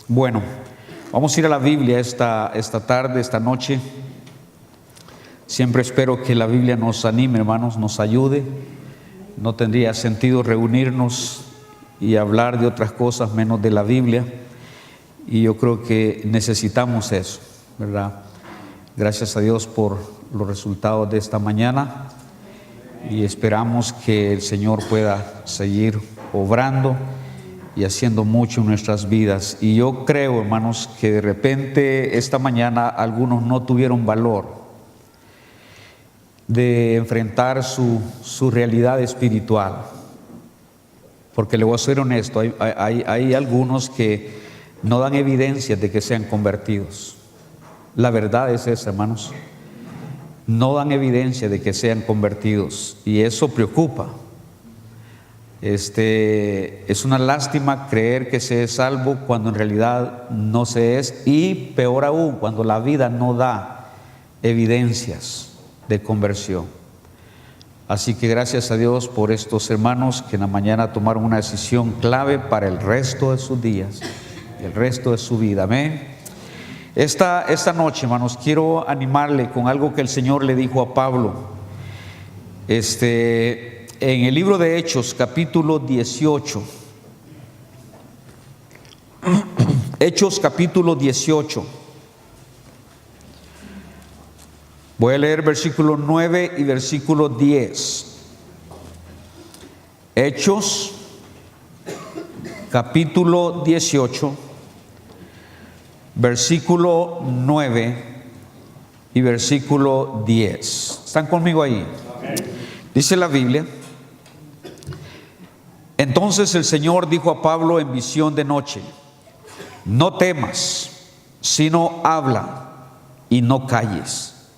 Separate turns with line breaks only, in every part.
Bueno, vamos a ir a la Biblia esta tarde, esta noche. Siempre espero que la Biblia nos anime, hermanos, nos ayude. No tendría sentido reunirnos y hablar de otras cosas menos de la Biblia. Y yo creo que necesitamos eso, ¿verdad? Gracias a Dios por los resultados de esta mañana. Y esperamos que el Señor pueda seguir obrando y haciendo mucho en nuestras vidas. Y yo creo, hermanos, que de repente esta mañana algunos no tuvieron valor de enfrentar su realidad espiritual. Porque le voy a ser honesto, hay algunos que no dan evidencias de que sean convertidos. La verdad es esa, hermanos. No dan evidencia de que sean convertidos y eso preocupa. Es una lástima creer que se es salvo cuando en realidad no se es, y peor aún cuando la vida no da evidencias de conversión. Así que gracias a Dios por estos hermanos que en la mañana tomaron una decisión clave para el resto de sus días, el resto de su vida. Amén. Esta noche, hermanos, quiero animarle con algo que el Señor le dijo a Pablo. En el libro de Hechos, capítulo 18. Hechos, capítulo 18. Voy a leer versículo 9 y versículo 10. Hechos, capítulo 18. Versículo 9 y versículo 10. ¿Están conmigo ahí? Dice la Biblia: entonces el Señor dijo a Pablo en visión de noche: no temas, sino habla y no calles,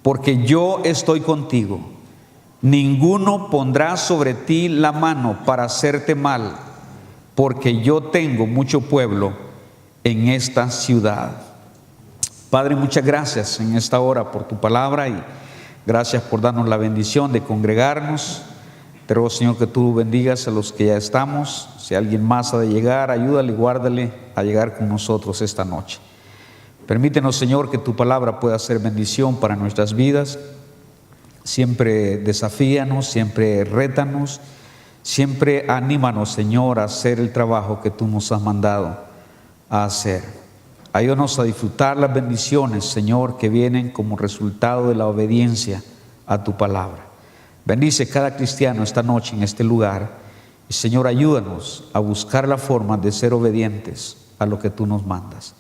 porque yo estoy contigo. Ninguno pondrá sobre ti la mano para hacerte mal, porque yo tengo mucho pueblo en esta ciudad. Padre, muchas gracias en esta hora por tu palabra y gracias por darnos la bendición de congregarnos. Te ruego, Señor, que tú bendigas a los que ya estamos. Si alguien más ha de llegar, ayúdale y guárdale a llegar con nosotros esta noche. Permítenos, Señor, que tu palabra pueda ser bendición para nuestras vidas. Siempre desafíanos, siempre rétanos, siempre anímanos, Señor, a hacer el trabajo que tú nos has mandado a hacer. Ayúdanos a disfrutar las bendiciones, Señor, que vienen como resultado de la obediencia a tu palabra. Bendice cada cristiano esta noche en este lugar. Y, Señor, ayúdanos a buscar la forma de ser obedientes a lo que tú nos mandas.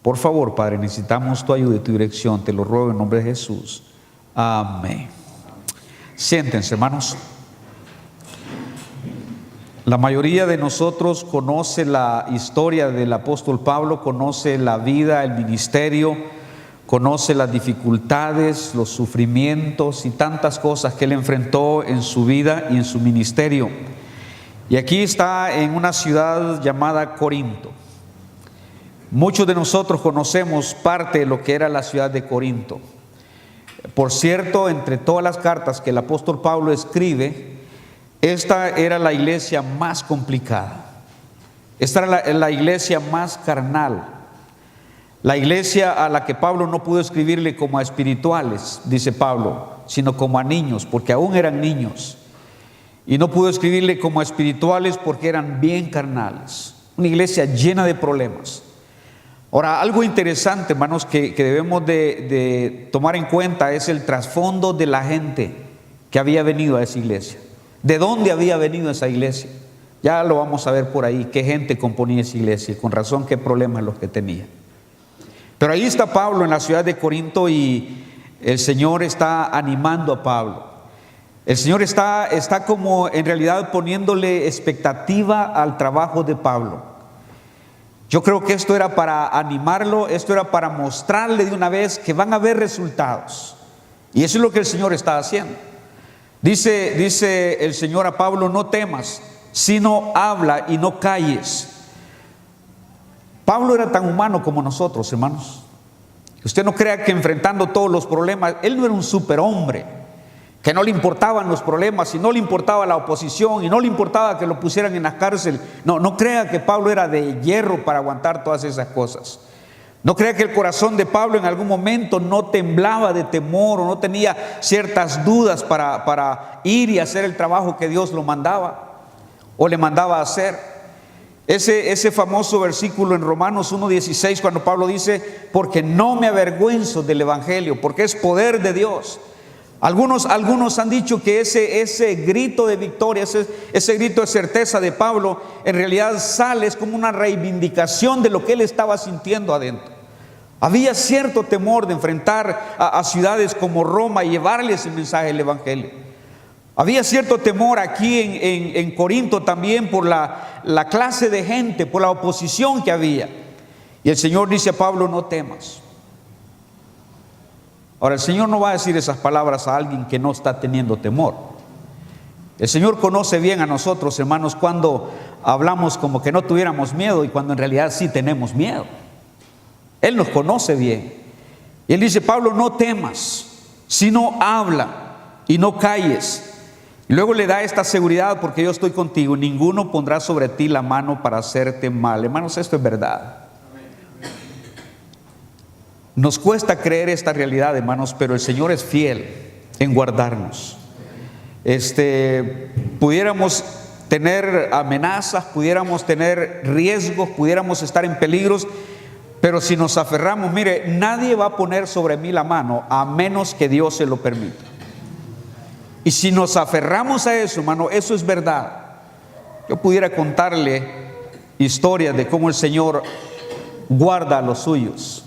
Por favor, Padre, necesitamos tu ayuda y tu dirección. Te lo ruego en nombre de Jesús. Amén. Siéntense, hermanos. La mayoría de nosotros conoce la historia del apóstol Pablo, conoce la vida, el ministerio, conoce las dificultades, los sufrimientos y tantas cosas que él enfrentó en su vida y en su ministerio. Y aquí está en una ciudad llamada Corinto. Muchos de nosotros conocemos parte de lo que era la ciudad de Corinto. Por cierto, entre todas las cartas que el apóstol Pablo escribe, esta era la iglesia más complicada. Esta era la iglesia más carnal. La iglesia a la que Pablo no pudo escribirle como a espirituales, dice Pablo, sino como a niños, porque aún eran niños. Y no pudo escribirle como a espirituales porque eran bien carnales. Una iglesia llena de problemas. Ahora, algo interesante, hermanos, que debemos de tomar en cuenta es el trasfondo de la gente que había venido a esa iglesia. ¿De dónde había venido esa iglesia? Ya lo vamos a ver por ahí, qué gente componía esa iglesia y con razón qué problemas los que tenía. Pero ahí está Pablo en la ciudad de Corinto y el Señor está animando a Pablo. El Señor está como en realidad poniéndole expectativa al trabajo de Pablo. Yo creo que esto era para animarlo, esto era para mostrarle de una vez que van a haber resultados. Y eso es lo que el Señor está haciendo. Dice el Señor a Pablo: no temas, sino habla y no calles. Pablo era tan humano como nosotros, hermanos. Usted no crea que enfrentando todos los problemas, él no era un superhombre. que no le importaban los problemas y no le importaba la oposición y no le importaba que lo pusieran en la cárcel. No crea que Pablo era de hierro para aguantar todas esas cosas. No crea que el corazón de Pablo en algún momento no temblaba de temor o no tenía ciertas dudas para ir y hacer el trabajo que Dios lo mandaba o le mandaba a hacer. Ese famoso versículo en Romanos 1:16, cuando Pablo dice: porque no me avergüenzo del evangelio, porque es poder de Dios. Algunos han dicho que ese grito de victoria, ese grito de certeza de Pablo, en realidad es como una reivindicación de lo que él estaba sintiendo adentro. Había cierto temor de enfrentar a ciudades como Roma y llevarles el mensaje del evangelio. Había cierto temor aquí en Corinto también por la clase de gente, por la oposición que había. Y el Señor dice a Pablo: no temas. Ahora, el Señor no va a decir esas palabras a alguien que no está teniendo temor. El Señor conoce bien a nosotros, hermanos, cuando hablamos como que no tuviéramos miedo y cuando en realidad sí tenemos miedo. Él nos conoce bien. Y Él dice: Pablo, no temas, sino habla y no calles. Y luego le da esta seguridad: porque yo estoy contigo, ninguno pondrá sobre ti la mano para hacerte mal. Hermanos, esto es verdad. Nos cuesta creer esta realidad, hermanos, pero el Señor es fiel en guardarnos. Pudiéramos tener amenazas, pudiéramos tener riesgos, pudiéramos estar en peligros, pero si nos aferramos, mire, nadie va a poner sobre mí la mano a menos que Dios se lo permita. Y si nos aferramos a eso, hermano, eso es verdad. Yo pudiera contarle historias de cómo el Señor guarda a los suyos,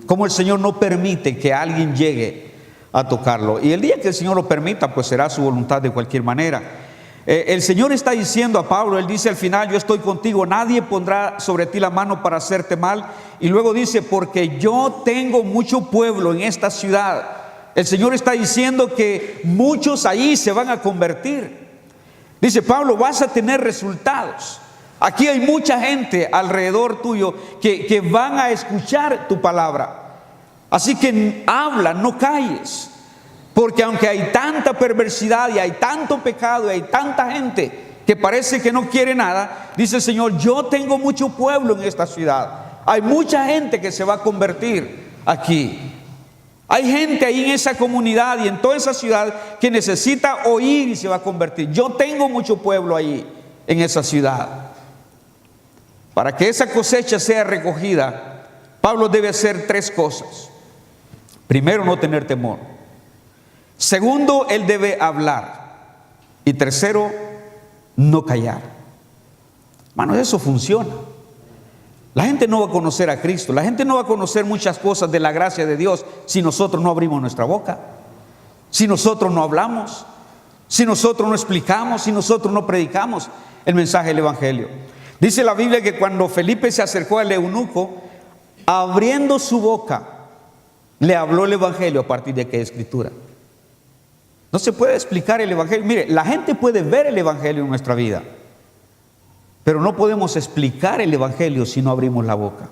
cómo el Señor no permite que alguien llegue a tocarlo. Y el día que el Señor lo permita, pues será su voluntad de cualquier manera. El Señor está diciendo a Pablo, Él dice al final: yo estoy contigo, nadie pondrá sobre ti la mano para hacerte mal. Y luego dice: porque yo tengo mucho pueblo en esta ciudad. El Señor está diciendo que muchos ahí se van a convertir. Dice Pablo: vas a tener resultados. Aquí hay mucha gente alrededor tuyo que van a escuchar tu palabra. Así que habla, no calles. Porque aunque hay tanta perversidad y hay tanto pecado y hay tanta gente que parece que no quiere nada, dice el Señor: yo tengo mucho pueblo en esta ciudad. Hay mucha gente que se va a convertir aquí. Hay gente ahí en esa comunidad y en toda esa ciudad que necesita oír y se va a convertir. Yo tengo mucho pueblo ahí en esa ciudad. Para que esa cosecha sea recogida, Pablo debe hacer 3 cosas. Primero, no tener temor. Segundo, él debe hablar. Y tercero, no callar. Hermanos, eso funciona. La gente no va a conocer a Cristo, la gente no va a conocer muchas cosas de la gracia de Dios si nosotros no abrimos nuestra boca, si nosotros no hablamos, si nosotros no explicamos, si nosotros no predicamos el mensaje del evangelio. Dice la Biblia que cuando Felipe se acercó al eunuco, abriendo su boca, le habló el evangelio. ¿A partir de qué escritura? No se puede explicar el evangelio. Mire, la gente puede ver el evangelio en nuestra vida, pero no podemos explicar el evangelio si no abrimos la boca.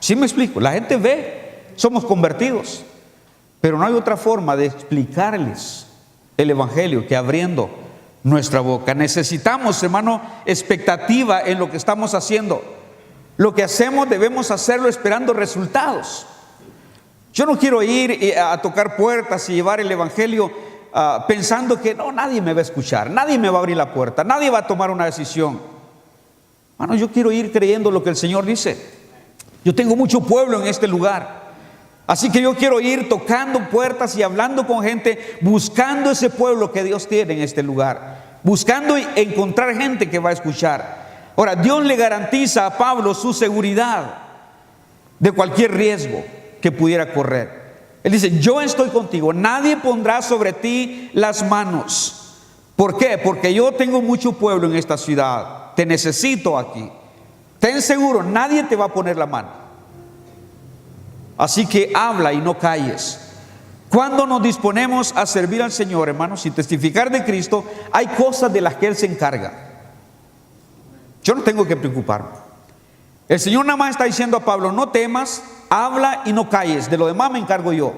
¿Sí me explico? La gente ve, somos convertidos, pero no hay otra forma de explicarles el evangelio que abriendo nuestra boca. Necesitamos, hermano, expectativa en lo que estamos haciendo. Lo que hacemos debemos hacerlo esperando resultados. Yo no quiero ir a tocar puertas y llevar el evangelio pensando que no, nadie me va a escuchar, nadie me va a abrir la puerta, nadie va a tomar una decisión. Hermano, yo quiero ir creyendo lo que el Señor dice. Yo tengo mucho pueblo en este lugar, así que yo quiero ir tocando puertas y hablando con gente, buscando ese pueblo que Dios tiene en este lugar, buscando encontrar gente que va a escuchar. Ahora, Dios le garantiza a Pablo su seguridad de cualquier riesgo que pudiera correr. Él dice: yo estoy contigo, nadie pondrá sobre ti las manos. ¿Por qué? Porque yo tengo mucho pueblo en esta ciudad, te necesito aquí. Ten seguro, nadie te va a poner la mano. Así que habla y no calles. Cuando nos disponemos a servir al Señor, hermanos, y testificar de Cristo, hay cosas de las que Él se encarga. Yo no tengo que preocuparme. El Señor nada más está diciendo a Pablo: no temas, habla y no calles, de lo demás me encargo yo.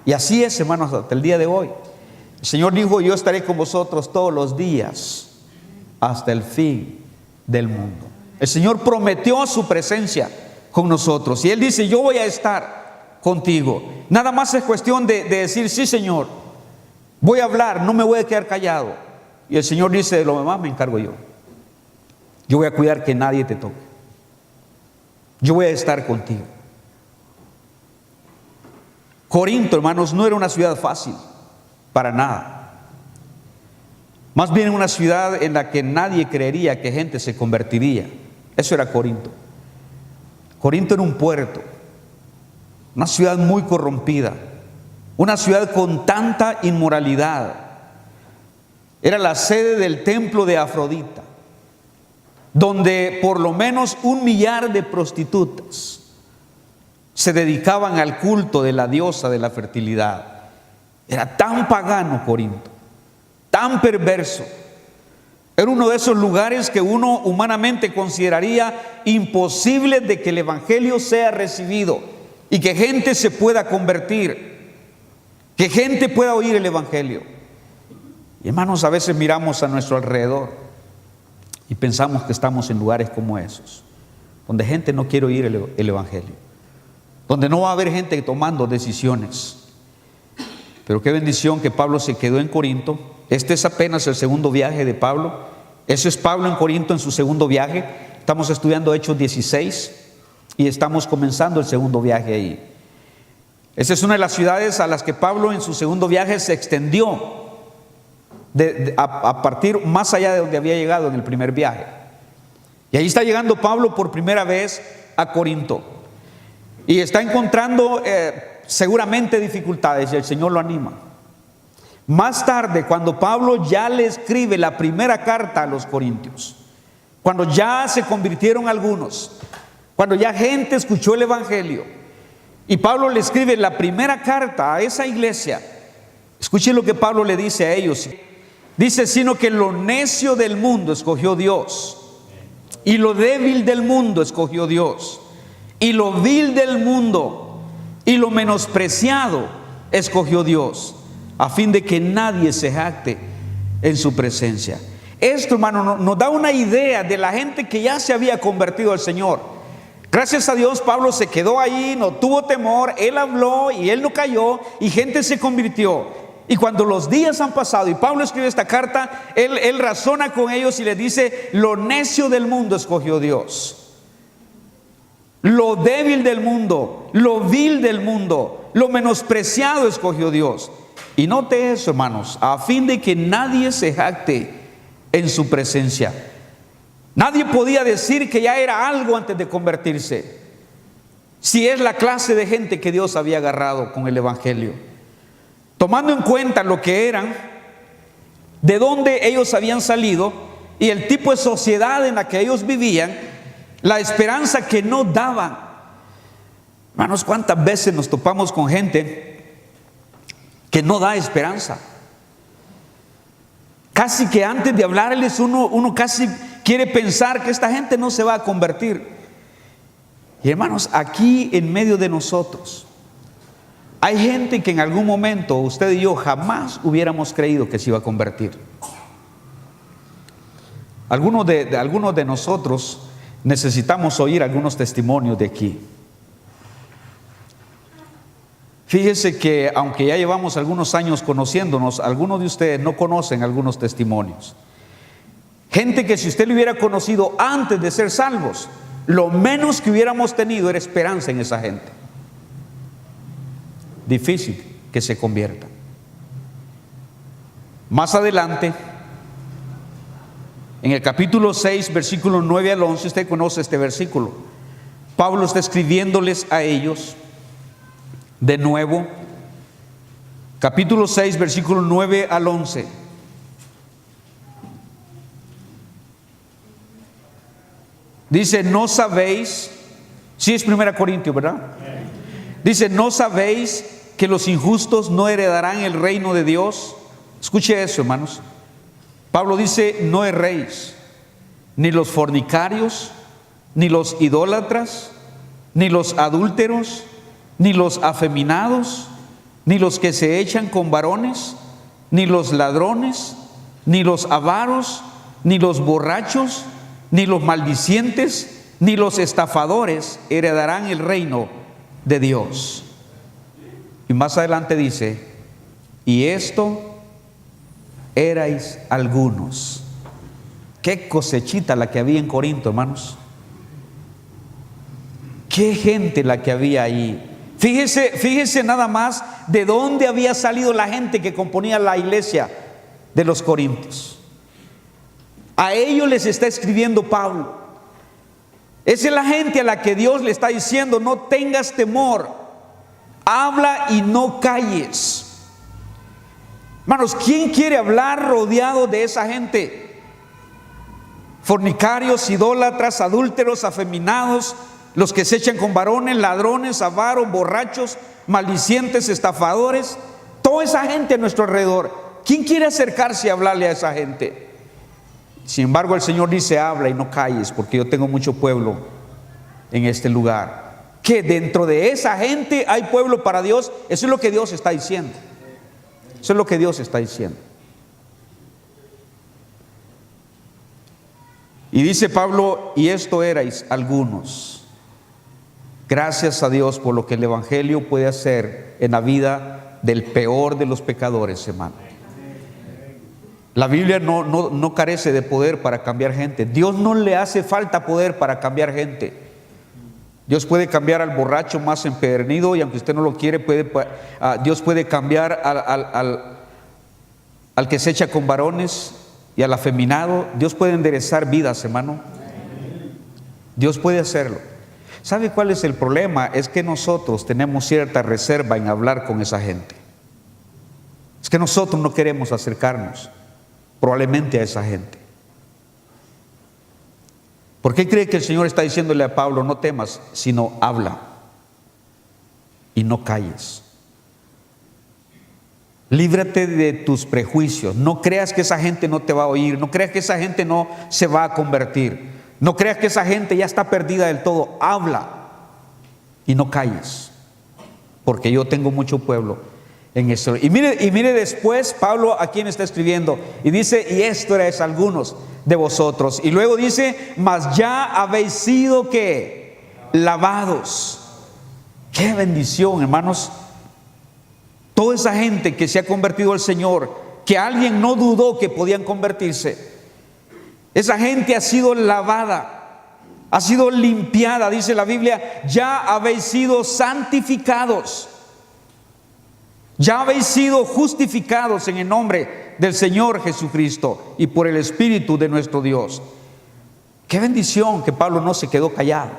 Y así es, hermanos, hasta el día de hoy. El Señor dijo: yo estaré con vosotros todos los días hasta el fin del mundo. El Señor prometió su presencia con nosotros. Y Él dice: yo voy a estar contigo. Nada más es cuestión de decir: sí, Señor, voy a hablar, no me voy a quedar callado. Y el Señor dice: de lo demás me encargo yo. Yo voy a cuidar que nadie te toque. Yo voy a estar contigo. Corinto, hermanos, no era una ciudad fácil, para nada. Más bien una ciudad en la que nadie creería que gente se convertiría. Eso era Corinto. Corinto era un puerto, una ciudad muy corrompida, una ciudad con tanta inmoralidad. Era la sede del templo de Afrodita, donde por lo menos 1 millar de prostitutas se dedicaban al culto de la diosa de la fertilidad. Era tan pagano Corinto, tan perverso. Era uno de esos lugares que uno humanamente consideraría imposible de que el evangelio sea recibido y que gente se pueda convertir, que gente pueda oír el evangelio. Y hermanos, a veces miramos a nuestro alrededor y pensamos que estamos en lugares como esos, donde gente no quiere oír el evangelio, donde no va a haber gente tomando decisiones. Pero qué bendición que Pablo se quedó en Corinto. Este es apenas el segundo viaje de Pablo. Eso es Pablo en Corinto en su segundo viaje. Estamos estudiando Hechos 16 y estamos comenzando el segundo viaje ahí. Esa es una de las ciudades a las que Pablo en su segundo viaje se extendió a partir más allá de donde había llegado en el primer viaje. Y ahí está llegando Pablo por primera vez a Corinto. Y está encontrando seguramente dificultades, y el Señor lo anima. Más tarde, cuando Pablo ya le escribe la primera carta a los corintios, cuando ya se convirtieron algunos, cuando ya gente escuchó el evangelio, y Pablo le escribe la primera carta a esa iglesia, escuchen lo que Pablo le dice a ellos. Dice: sino que lo necio del mundo escogió Dios, y lo débil del mundo escogió Dios, y lo vil del mundo y lo menospreciado escogió Dios, a fin de que nadie se jacte en su presencia. Esto, hermano, nos da una idea de la gente que ya se había convertido al Señor. Gracias a Dios, Pablo se quedó ahí, no tuvo temor, él habló y él no cayó, y gente se convirtió. Y cuando los días han pasado y Pablo escribe esta carta, él razona con ellos y les dice: lo necio del mundo escogió Dios, lo débil del mundo, lo vil del mundo, lo menospreciado escogió Dios. Y note eso, hermanos, a fin de que nadie se jacte en su presencia. Nadie podía decir que ya era algo antes de convertirse, si es la clase de gente que Dios había agarrado con el evangelio, tomando en cuenta lo que eran, de dónde ellos habían salido y el tipo de sociedad en la que ellos vivían, la esperanza que no daban. Hermanos, ¿cuántas veces nos topamos con gente que no da esperanza? Casi que antes de hablarles uno casi quiere pensar que esta gente no se va a convertir. Y hermanos, aquí en medio de nosotros hay gente que en algún momento usted y yo jamás hubiéramos creído que se iba a convertir. Algunos de nosotros necesitamos oír algunos testimonios de aquí. Fíjese que aunque ya llevamos algunos años conociéndonos, algunos de ustedes no conocen algunos testimonios. Gente que si usted lo hubiera conocido antes de ser salvos, lo menos que hubiéramos tenido era esperanza en esa gente. Difícil que se convierta. Más adelante, en el capítulo 6, versículos 9 al 11, usted conoce este versículo. Pablo está escribiéndoles a ellos de nuevo, capítulo 6, versículos 9 al 11. Dice: no sabéis, sí es 1 Corintios, ¿verdad? Dice: no sabéis que los injustos no heredarán el reino de Dios. Escuche eso, hermanos. Pablo dice: no erréis, ni los fornicarios, ni los idólatras, ni los adúlteros, ni los afeminados, ni los que se echan con varones, ni los ladrones, ni los avaros, ni los borrachos, ni los maldicientes, ni los estafadores heredarán el reino de Dios. Y más adelante dice, y esto erais algunos. Qué cosechita la que había en Corinto, hermanos. Qué gente la que había ahí. Fíjese nada más de dónde había salido la gente que componía la iglesia de los Corintios. A ellos les está escribiendo Pablo. Esa es la gente a la que Dios le está diciendo, no tengas temor, habla y no calles. Hermanos, ¿quién quiere hablar rodeado de esa gente? Fornicarios, idólatras, adúlteros, afeminados, los que se echan con varones, ladrones, avaros, borrachos, maldicientes, estafadores, toda esa gente a nuestro alrededor. ¿Quién quiere acercarse y hablarle a esa gente? Sin embargo, el Señor dice, habla y no calles, porque yo tengo mucho pueblo en este lugar. Que dentro de esa gente hay pueblo para Dios. Eso es lo que Dios está diciendo. Eso es lo que Dios está diciendo. Y dice Pablo, y esto erais algunos. Gracias a Dios por lo que el Evangelio puede hacer en la vida del peor de los pecadores, hermano. La Biblia no carece de poder para cambiar gente. Dios no le hace falta poder para cambiar gente. Dios puede cambiar al borracho más empedernido, y aunque usted no lo quiere, Dios puede cambiar al que se echa con varones y al afeminado. Dios puede enderezar vidas, hermano. Dios puede hacerlo. ¿Sabe cuál es el problema? Es que nosotros tenemos cierta reserva en hablar con esa gente. Es que nosotros no queremos acercarnos probablemente a esa gente. ¿Por qué cree que el Señor está diciéndole a Pablo, no temas, sino habla y no calles? Líbrate de tus prejuicios. No creas que esa gente no te va a oír. No creas que esa gente no se va a convertir. No creas que esa gente ya está perdida del todo. Habla y no calles, porque yo tengo mucho pueblo en esto. Y mire después Pablo a quién está escribiendo, y dice, y esto erais algunos de vosotros. Y luego dice, mas ya habéis sido ¿qué? Lavados. Qué bendición, hermanos. Toda esa gente que se ha convertido al Señor, que alguien no dudó que podían convertirse, esa gente ha sido lavada, ha sido limpiada. Dice la Biblia, ya habéis sido santificados, ya habéis sido justificados en el nombre del Señor Jesucristo y por el Espíritu de nuestro Dios. Qué bendición que Pablo no se quedó callado.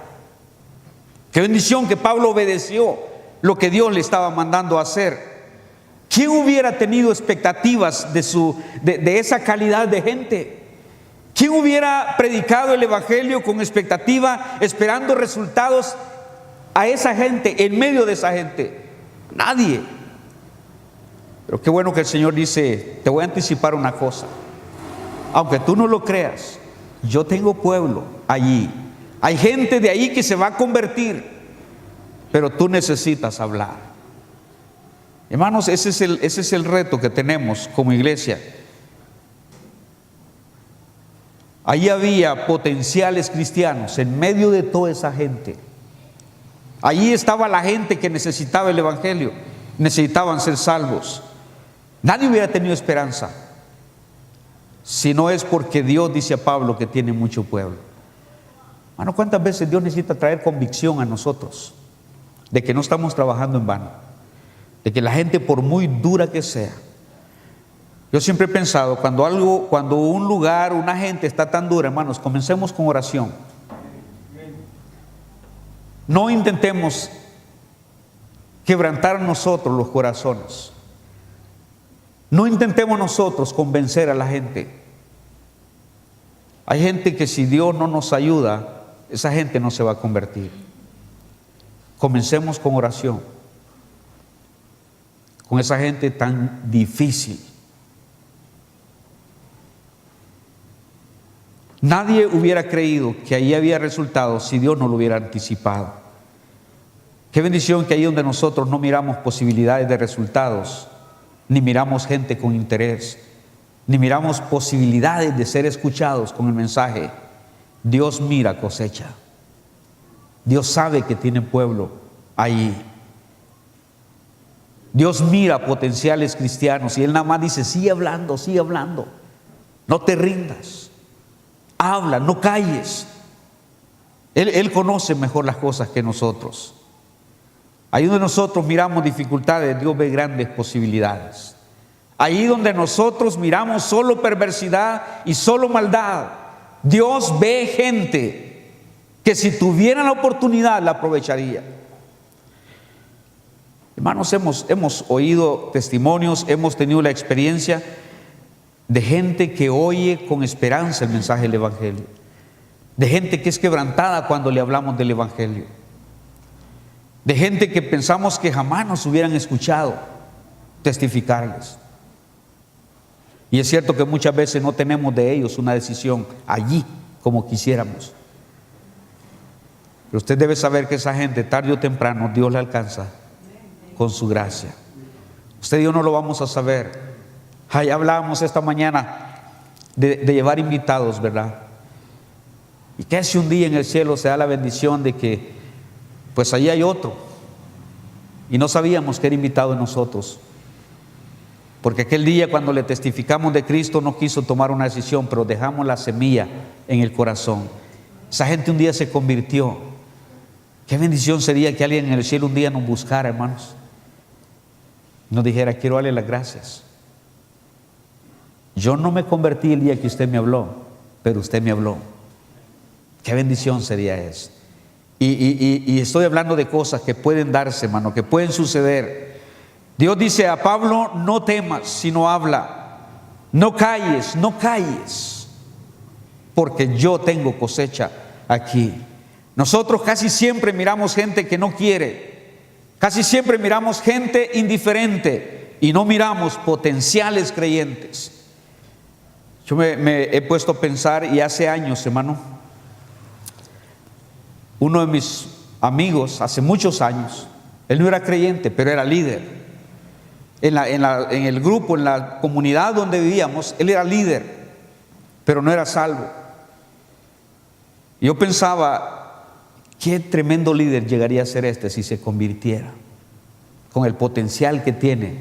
Qué bendición que Pablo obedeció lo que Dios le estaba mandando a hacer. ¿Quién hubiera tenido expectativas de esa calidad de gente? ¿Quién hubiera predicado el Evangelio con expectativa, esperando resultados a esa gente, en medio de esa gente? Nadie. Pero qué bueno que el Señor dice, te voy a anticipar una cosa. Aunque tú no lo creas, yo tengo pueblo allí. Hay gente de ahí que se va a convertir, pero tú necesitas hablar. Hermanos, ese es el reto que tenemos como iglesia. Ahí había potenciales cristianos en medio de toda esa gente. Allí estaba la gente que necesitaba el Evangelio, necesitaban ser salvos. Nadie hubiera tenido esperanza si no es porque Dios dice a Pablo que tiene mucho pueblo. Hermano, ¿cuántas veces Dios necesita traer convicción a nosotros de que no estamos trabajando en vano? De que la gente, por muy dura que sea, yo siempre he pensado, cuando un lugar, una gente está tan dura, hermanos, comencemos con oración. No intentemos quebrantar nosotros los corazones. No intentemos nosotros convencer a la gente. Hay gente que si Dios no nos ayuda, esa gente no se va a convertir. Comencemos con oración. Con esa gente tan difícil. Nadie hubiera creído que ahí había resultados si Dios no lo hubiera anticipado. Qué bendición que ahí donde nosotros no miramos posibilidades de resultados, ni miramos gente con interés, ni miramos posibilidades de ser escuchados con el mensaje, Dios mira cosecha. Dios sabe que tiene pueblo ahí. Dios mira potenciales cristianos y Él nada más dice, sigue hablando, no te rindas, habla, no calles. Él conoce mejor las cosas que nosotros. Ahí donde nosotros miramos dificultades, Dios ve grandes posibilidades. Ahí donde nosotros miramos solo perversidad y solo maldad, Dios ve gente que si tuviera la oportunidad la aprovecharía. Hermanos, hemos oído testimonios, hemos tenido la experiencia de gente que oye con esperanza el mensaje del Evangelio, de gente que es quebrantada cuando le hablamos del Evangelio, de gente que pensamos que jamás nos hubieran escuchado testificarles. Y es cierto que muchas veces no tenemos de ellos una decisión allí como quisiéramos. Pero usted debe saber que esa gente tarde o temprano Dios la alcanza con su gracia. Usted y yo no lo vamos a saber. Ya hablábamos esta mañana de llevar invitados, ¿verdad? Y que si un día en el cielo se da la bendición de que pues allí hay otro y no sabíamos que era invitado de nosotros, porque aquel día cuando le testificamos de Cristo no quiso tomar una decisión, pero dejamos la semilla en el corazón. Esa gente un día se convirtió. Qué bendición sería que alguien en el cielo un día nos buscara, hermanos, nos dijera, quiero darle las gracias. Yo no me convertí el día que usted me habló, pero usted me habló. Qué bendición sería eso. Y estoy hablando de cosas que pueden darse, hermano, que pueden suceder. Dios dice a Pablo, no temas, sino habla. No calles, porque yo tengo cosecha aquí. Nosotros casi siempre miramos gente que no quiere. Casi siempre miramos gente indiferente y no miramos potenciales creyentes. Yo me he puesto a pensar, y hace años, hermano, uno de mis amigos, hace muchos años, él no era creyente, pero era líder. En el grupo, en la comunidad donde vivíamos, él era líder, pero no era salvo. Y yo pensaba, qué tremendo líder llegaría a ser este si se convirtiera, con el potencial que tiene.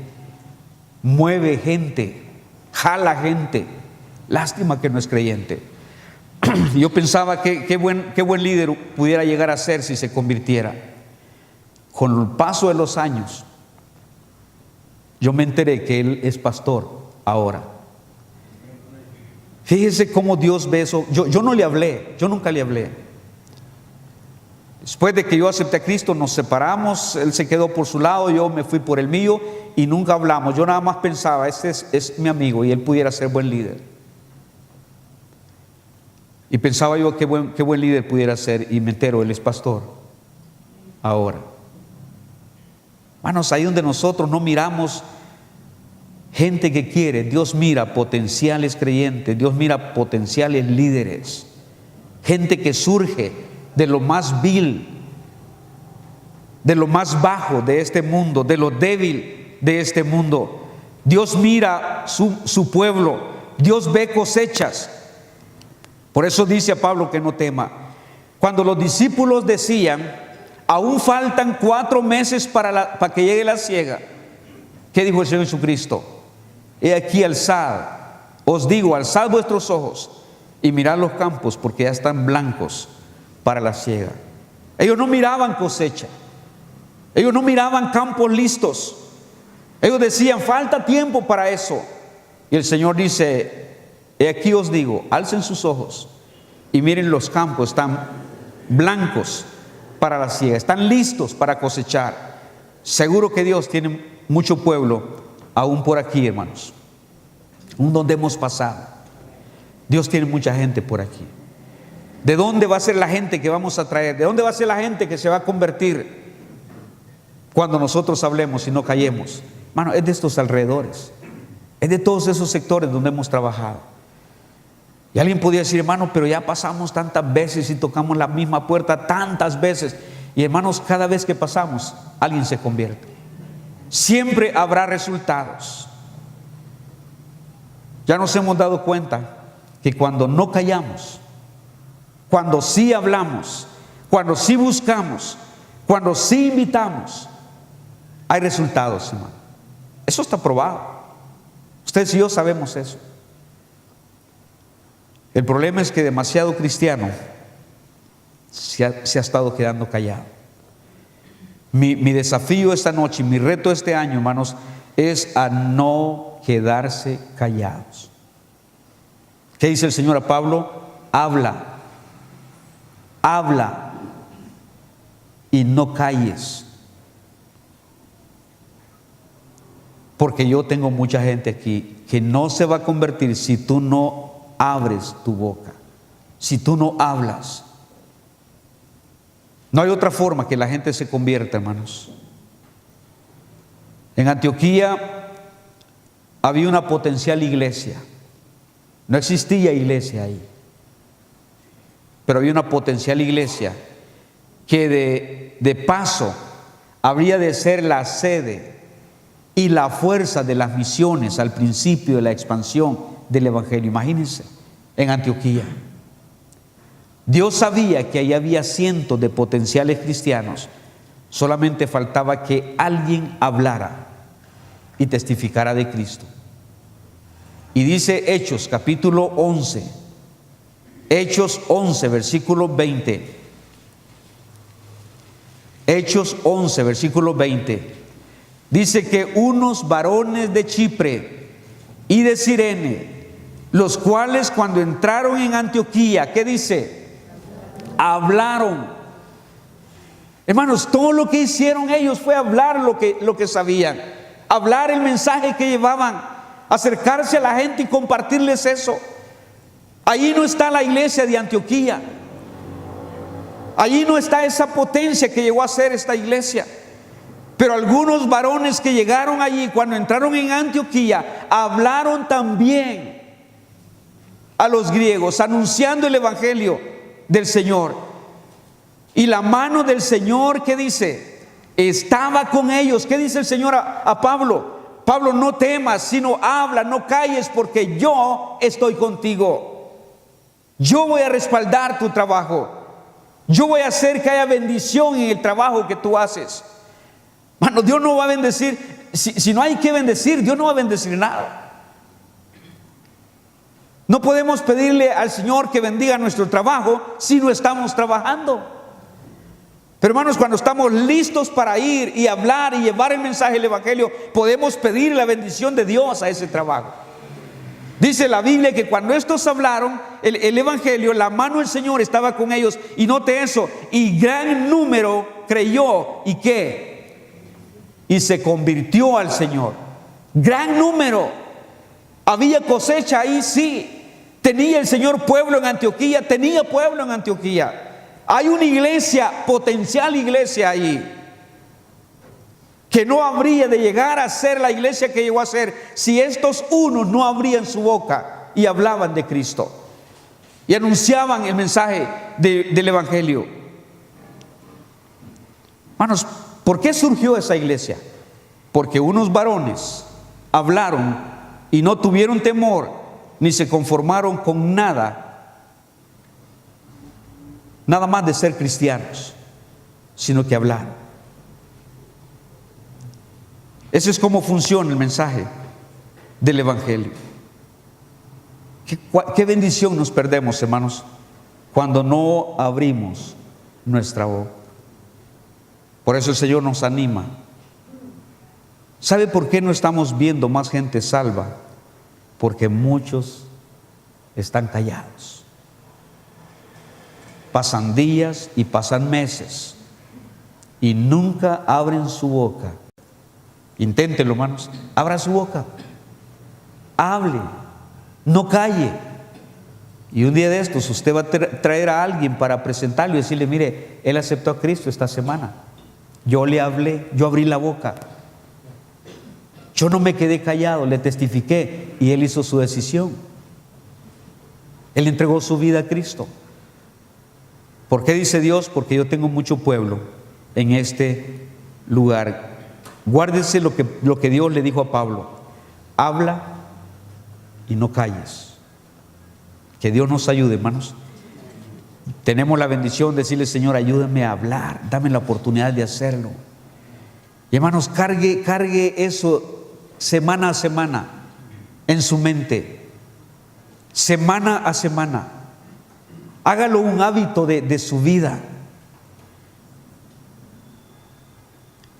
Mueve gente, jala gente. Lástima que no es creyente. Yo pensaba qué buen líder pudiera llegar a ser si se convirtiera. Con el paso de los años, yo me enteré que él es pastor ahora. Fíjese cómo Dios ve eso. Yo no le hablé, yo nunca le hablé. Después de que yo acepté a Cristo, nos separamos, él se quedó por su lado, yo me fui por el mío y nunca hablamos. Yo nada más pensaba, este es mi amigo y él pudiera ser buen líder. Y pensaba yo qué buen líder pudiera ser, y me entero, él es pastor ahora. Hermanos, ahí donde nosotros no miramos gente que quiere, Dios mira potenciales creyentes, Dios mira potenciales líderes, gente que surge de lo más vil, de lo más bajo de este mundo, de lo débil de este mundo. Dios mira su pueblo, Dios ve cosechas. Por eso dice a Pablo que no tema. Cuando los discípulos decían, aún faltan 4 meses para que llegue la siega, ¿qué dijo el Señor Jesucristo? He aquí, alzad, os digo, alzad vuestros ojos y mirad los campos, porque ya están blancos para la siega. Ellos no miraban cosecha, ellos no miraban campos listos, ellos decían, falta tiempo para eso. Y el Señor dice, he aquí os digo, alcen sus ojos y miren, los campos están blancos para la siega, están listos para cosechar. Seguro que Dios tiene mucho pueblo aún por aquí, hermanos, aún donde hemos pasado. Dios tiene mucha gente por aquí. ¿De dónde va a ser la gente que vamos a traer? ¿De dónde va a ser la gente que se va a convertir cuando nosotros hablemos y no callemos? Hermano, es de estos alrededores, es de todos esos sectores donde hemos trabajado. Y alguien podría decir, hermano, pero ya pasamos tantas veces y tocamos la misma puerta tantas veces Y hermanos, cada vez que pasamos, alguien se convierte. Siempre habrá resultados. Ya nos hemos dado cuenta que cuando no callamos, cuando sí hablamos, cuando sí buscamos, cuando sí invitamos, hay resultados, hermano. Eso está probado. Ustedes y yo sabemos eso. El problema es que demasiado cristiano se ha estado quedando callado. Mi desafío esta noche, mi reto este año, hermanos, es a no quedarse callados. ¿Qué dice el Señor a Pablo? Habla y no calles. Porque yo tengo mucha gente aquí que no se va a convertir si tú no abres tu boca, si tú no hablas. No hay otra forma que la gente se convierta, hermanos. En Antioquía había una potencial iglesia. No existía iglesia ahí, pero había una potencial iglesia que de paso habría de ser la sede y la fuerza de las misiones al principio de la expansión del evangelio. Imagínense, en Antioquía Dios sabía que ahí había cientos de potenciales cristianos. Solamente faltaba que alguien hablara y testificara de Cristo. Y dice Hechos capítulo 11, Hechos 11 versículo 20, Hechos 11 versículo 20, dice que unos varones de Chipre y de Cirene, los cuales cuando entraron en Antioquía, ¿qué dice? Hablaron. Hermanos, todo lo que hicieron ellos fue hablar lo que sabían, hablar el mensaje que llevaban, acercarse a la gente y compartirles eso. Allí no está la iglesia de Antioquía, allí no está esa potencia que llegó a ser esta iglesia. Pero algunos varones que llegaron allí, cuando entraron en Antioquía, hablaron también a los griegos, anunciando el evangelio del Señor. Y la mano del Señor, ¿qué dice? Estaba con ellos. ¿Qué dice el Señor a Pablo? Pablo, no temas, sino habla, no calles, porque yo estoy contigo. Yo voy a respaldar tu trabajo. Yo voy a hacer que haya bendición en el trabajo que tú haces. Mano, Dios no va a bendecir. Si no hay que bendecir, Dios no va a bendecir nada. No podemos pedirle al Señor que bendiga nuestro trabajo si no estamos trabajando. Pero hermanos, cuando estamos listos para ir y hablar y llevar el mensaje del evangelio, podemos pedir la bendición de Dios a ese trabajo. Dice la Biblia que cuando estos hablaron el evangelio, la mano del Señor estaba con ellos. Y note eso, y gran número creyó. ¿Y qué? Y se convirtió al Señor. Gran número. Había cosecha ahí, sí. Tenía el Señor pueblo en Antioquía, tenía pueblo en Antioquía. Hay una iglesia, potencial iglesia ahí, que no habría de llegar a ser la iglesia que llegó a ser si estos unos no abrían su boca y hablaban de Cristo y anunciaban el mensaje del evangelio. Hermanos, ¿por qué surgió esa iglesia? Porque unos varones hablaron y no tuvieron temor ni se conformaron con nada más de ser cristianos, sino que hablaron. Ese es cómo funciona el mensaje del evangelio. ¿Qué bendición nos perdemos, hermanos, cuando no abrimos nuestra boca? Por eso el Señor nos anima. ¿Sabe por qué no estamos viendo más gente salva? Porque muchos están callados. Pasan días y pasan meses y nunca abren su boca. Inténtelo, hermanos. Abra su boca. Hable. No calle. Y un día de estos usted va a traer a alguien para presentarlo y decirle: mire, él aceptó a Cristo esta semana. Yo le hablé, yo abrí la boca. Yo no me quedé callado, le testifiqué y él hizo su decisión. Él entregó su vida a Cristo. ¿Por qué dice Dios? Porque yo tengo mucho pueblo en este lugar. Guárdese lo que Dios le dijo a Pablo: habla y no calles. Que Dios nos ayude, hermanos. Tenemos la bendición de decirle: Señor, ayúdame a hablar, dame la oportunidad de hacerlo. Y hermanos, cargue eso semana a semana en su mente, semana a semana. Hágalo un hábito de su vida.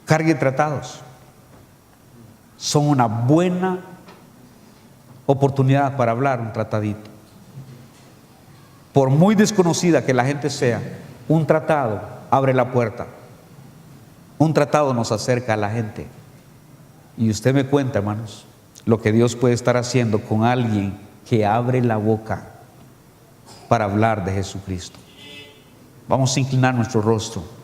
Cargue tratados. Son una buena oportunidad para hablar un tratadito. Por muy desconocida que la gente sea, un tratado abre la puerta. Un tratado nos acerca a la gente. Y usted me cuenta, hermanos, lo que Dios puede estar haciendo con alguien que abre la boca para hablar de Jesucristo. Vamos a inclinar nuestro rostro.